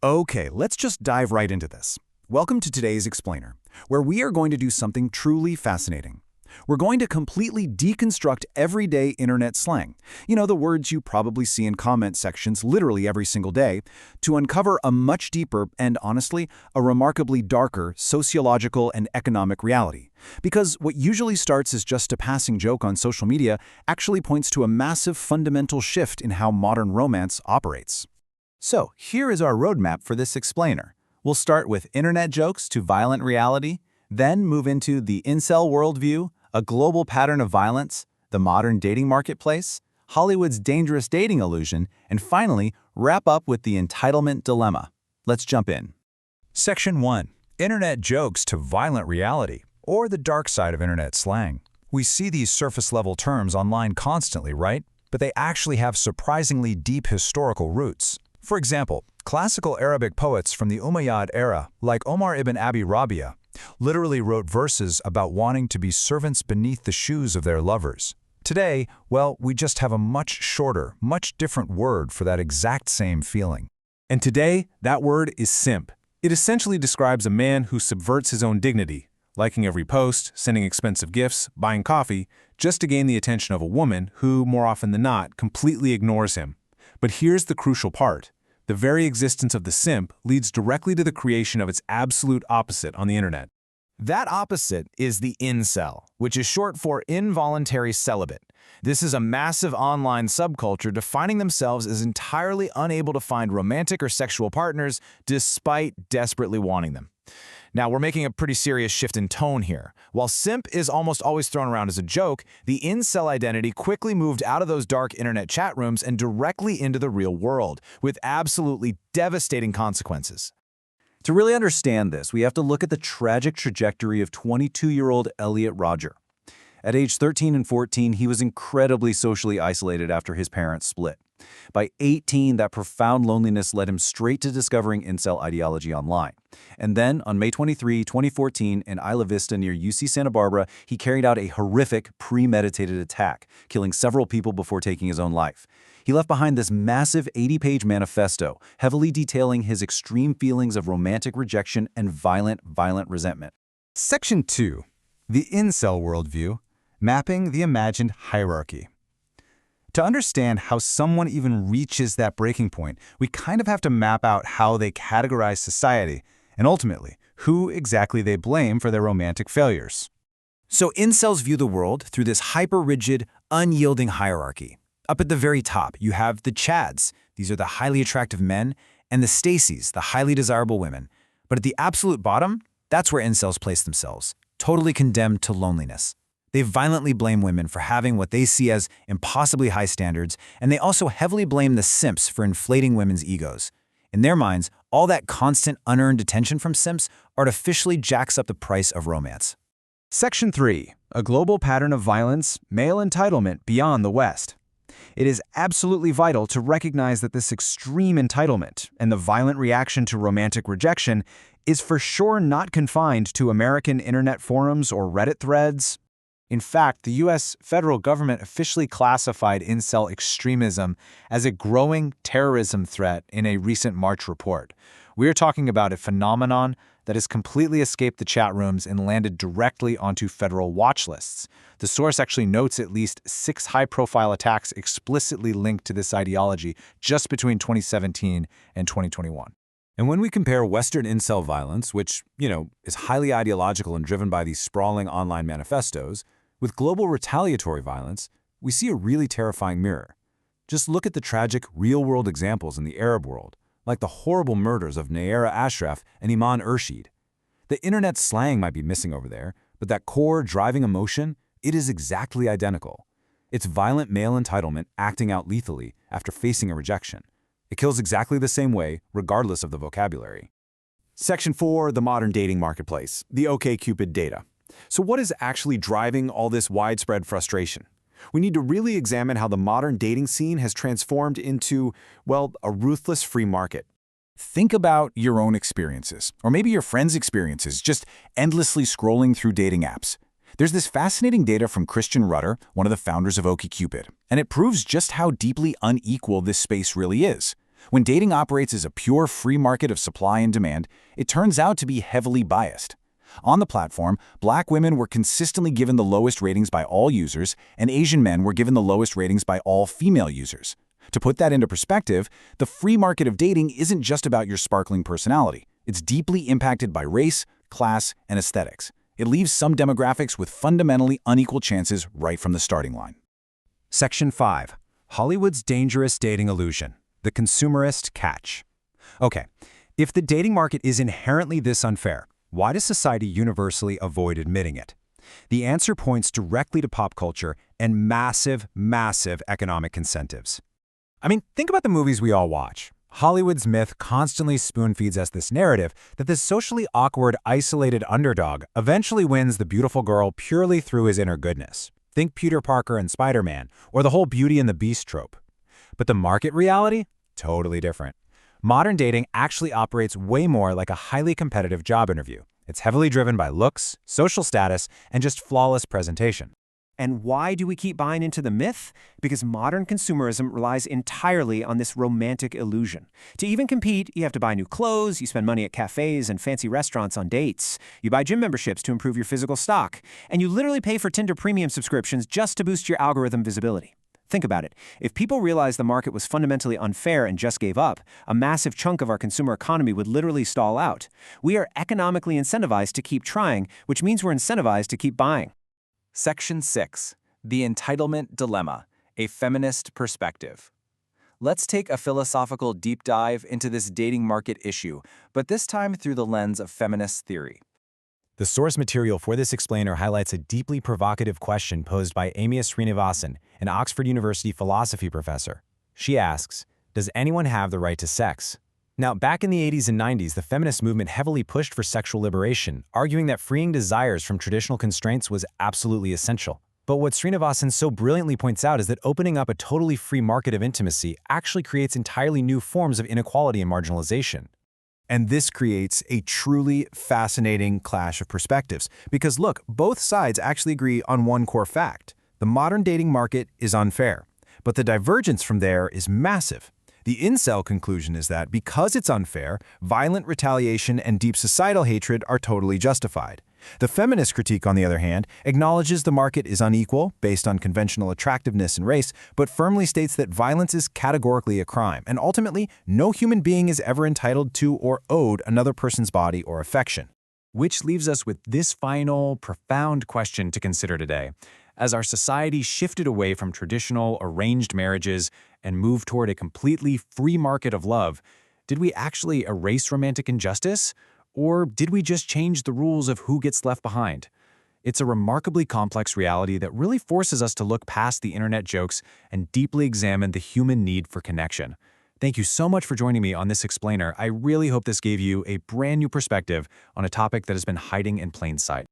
Okay, let's just dive right into this. Welcome to today's Explainer, where we are going to do something truly fascinating. We're going to completely deconstruct everyday internet slang, the words you probably see in comment sections literally every single day, to uncover a much deeper and, honestly, a remarkably darker sociological and economic reality. Because what usually starts as just a passing joke on social media actually points to a massive fundamental shift in how modern romance operates. So, here is our roadmap for this explainer. We'll start with internet jokes to violent reality, then move into the incel worldview, a global pattern of violence, the modern dating marketplace, Hollywood's dangerous dating illusion, and finally, wrap up with the entitlement dilemma. Let's jump in. Section 1. Internet jokes to violent reality, or the dark side of internet slang. We see these surface-level terms online constantly, right? But they actually have surprisingly deep historical roots. For example, classical Arabic poets from the Umayyad era, like Omar ibn Abi Rabia, literally wrote verses about wanting to be servants beneath the shoes of their lovers. Today, well, we just have a much shorter, much different word for that exact same feeling. And today, that word is simp. It essentially describes a man who subverts his own dignity, liking every post, sending expensive gifts, buying coffee, just to gain the attention of a woman who, more often than not, completely ignores him. But here's the crucial part. The very existence of the simp leads directly to the creation of its absolute opposite on the internet. That opposite is the incel, which is short for involuntary celibate. This is a massive online subculture defining themselves as entirely unable to find romantic or sexual partners despite desperately wanting them. Now, we're making a pretty serious shift in tone here. While simp is almost always thrown around as a joke, the incel identity quickly moved out of those dark internet chat rooms and directly into the real world, with absolutely devastating consequences. To really understand this, we have to look at the tragic trajectory of 22-year-old Elliot Roger. At age 13 and 14, he was incredibly socially isolated after his parents split. By 18, that profound loneliness led him straight to discovering incel ideology online. And then, on May 23, 2014, in Isla Vista near UC Santa Barbara, he carried out a horrific, premeditated attack, killing several people before taking his own life. He left behind this massive 80-page manifesto, heavily detailing his extreme feelings of romantic rejection and violent resentment. Section 2. The incel worldview, mapping the imagined hierarchy. To understand how someone even reaches that breaking point, we kind of have to map out how they categorize society, and ultimately, who exactly they blame for their romantic failures. So incels view the world through this hyper-rigid, unyielding hierarchy. Up at the very top, you have the Chads. These are the highly attractive men, and the Stacys, the highly desirable women. But at the absolute bottom, that's where incels place themselves, totally condemned to loneliness. They violently blame women for having what they see as impossibly high standards, and they also heavily blame the simps for inflating women's egos. In their minds, all that constant, unearned attention from simps artificially jacks up the price of romance. Section 3. A global pattern of violence, male entitlement beyond the West. It is absolutely vital to recognize that this extreme entitlement and the violent reaction to romantic rejection is for sure not confined to American internet forums or Reddit threads. In fact, the U.S. federal government officially classified incel extremism as a growing terrorism threat in a recent March report. We are talking about a phenomenon that has completely escaped the chat rooms and landed directly onto federal watch lists. The source actually notes at least 6 high-profile attacks explicitly linked to this ideology just between 2017 and 2021. And when we compare Western incel violence, which, is highly ideological and driven by these sprawling online manifestos, with global retaliatory violence, we see a really terrifying mirror. Just look at the tragic, real-world examples in the Arab world, like the horrible murders of Nayera Ashraf and Iman Urshid. The internet slang might be missing over there, but that core driving emotion, it is exactly identical. It's violent male entitlement acting out lethally after facing a rejection. It kills exactly the same way, regardless of the vocabulary. Section 4. The modern dating marketplace, the OkCupid data. So what is actually driving all this widespread frustration? We need to really examine how the modern dating scene has transformed into, a ruthless free market. Think about your own experiences, or maybe your friends' experiences, just endlessly scrolling through dating apps. There's this fascinating data from Christian Rudder, one of the founders of OkCupid, and it proves just how deeply unequal this space really is. When dating operates as a pure free market of supply and demand, it turns out to be heavily biased. On the platform, Black women were consistently given the lowest ratings by all users, and Asian men were given the lowest ratings by all female users. To put that into perspective, the free market of dating isn't just about your sparkling personality. It's deeply impacted by race, class, and aesthetics. It leaves some demographics with fundamentally unequal chances right from the starting line. Section 5. Hollywood's dangerous dating illusion. The consumerist catch. Okay, if the dating market is inherently this unfair, why does society universally avoid admitting it? The answer points directly to pop culture and massive, massive economic incentives. I mean, think about the movies we all watch. Hollywood's myth constantly spoon-feeds us this narrative that this socially awkward, isolated underdog eventually wins the beautiful girl purely through his inner goodness. Think Peter Parker and Spider-Man, or the whole Beauty and the Beast trope. But the market reality? Totally different. Modern dating actually operates way more like a highly competitive job interview. It's heavily driven by looks, social status, and just flawless presentation. And why do we keep buying into the myth? Because modern consumerism relies entirely on this romantic illusion. To even compete, you have to buy new clothes, you spend money at cafes and fancy restaurants on dates, you buy gym memberships to improve your physical stock, and you literally pay for Tinder premium subscriptions just to boost your algorithm visibility. Think about it. If people realized the market was fundamentally unfair and just gave up, a massive chunk of our consumer economy would literally stall out. We are economically incentivized to keep trying, which means we're incentivized to keep buying. Section 6. The Entitlement Dilemma, a Feminist Perspective. Let's take a philosophical deep dive into this dating market issue, but this time through the lens of feminist theory. The source material for this explainer highlights a deeply provocative question posed by Amy Srinivasan, an Oxford University philosophy professor. She asks, does anyone have the right to sex? Now, back in the 80s and 90s, the feminist movement heavily pushed for sexual liberation, arguing that freeing desires from traditional constraints was absolutely essential. But what Srinivasan so brilliantly points out is that opening up a totally free market of intimacy actually creates entirely new forms of inequality and marginalization. And this creates a truly fascinating clash of perspectives. Because look, both sides actually agree on one core fact. The modern dating market is unfair. But the divergence from there is massive. The incel conclusion is that because it's unfair, violent retaliation and deep societal hatred are totally justified. The feminist critique, on the other hand, acknowledges the market is unequal based on conventional attractiveness and race, but firmly states that violence is categorically a crime, and ultimately, no human being is ever entitled to or owed another person's body or affection. Which leaves us with this final, profound question to consider today. As our society shifted away from traditional arranged marriages and moved toward a completely free market of love, did we actually erase romantic injustice? Or did we just change the rules of who gets left behind? It's a remarkably complex reality that really forces us to look past the internet jokes and deeply examine the human need for connection. Thank you so much for joining me on this explainer. I really hope this gave you a brand new perspective on a topic that has been hiding in plain sight.